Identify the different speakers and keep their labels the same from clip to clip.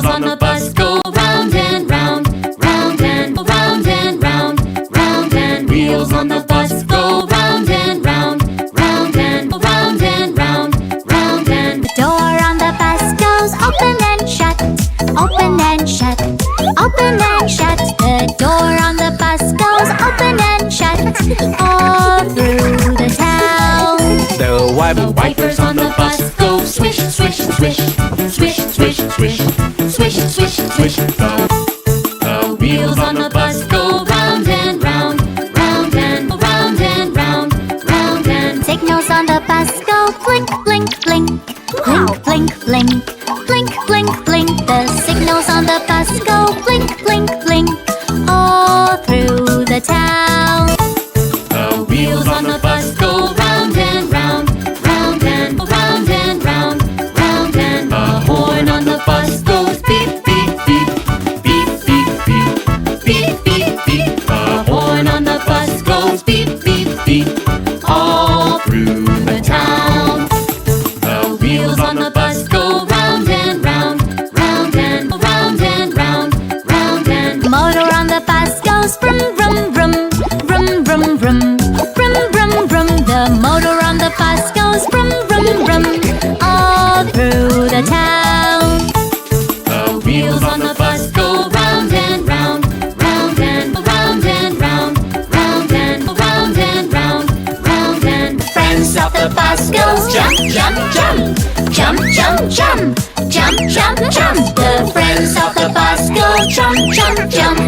Speaker 1: wheels on the bus go round and round, round and round and round, round and wheels on the bus go round and round, round and round and round, round and.
Speaker 2: The door on the bus goes open and shut, open and shut, open and shut. The door on the bus goes open and shut all through the town.
Speaker 1: The wipers on the bus go swish, swish, swish, swish, swish, swish, swish, swish, swish. The wheels on the bus go round and round, round and round and round, round and.
Speaker 2: Signals on the bus go blink, blink, blink, blink, blink, blink, blink, blink, blink. The signals on the bus go blink, blink, blink all through the town.
Speaker 1: The wheels on the bus go round and round, round and round and round, round and. The horn on the bus goes beep, beep, beep, beep, beep, beep, beep, beep, beep. The horn on the bus goes beep, beep, beep all through the town. The wheels on the bus go round and round, round and round and round, round and.
Speaker 2: The motor on the bus goes vroom, vroom, vroom, vroom, vroom, vroom, vroom, vroom, vroom. The motor on the bus goes vroom, vroom, vroom all through the town.
Speaker 1: The wheels on the bus go round and round, round and round and round, round and round and round, round and.
Speaker 2: Friends of the bus goes jump, jump, jump, jump, jump, jump, jump, jump, jump. The friends of the bus go jump, jump, jump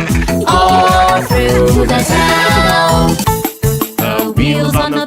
Speaker 2: all through the town.
Speaker 1: The wheels on the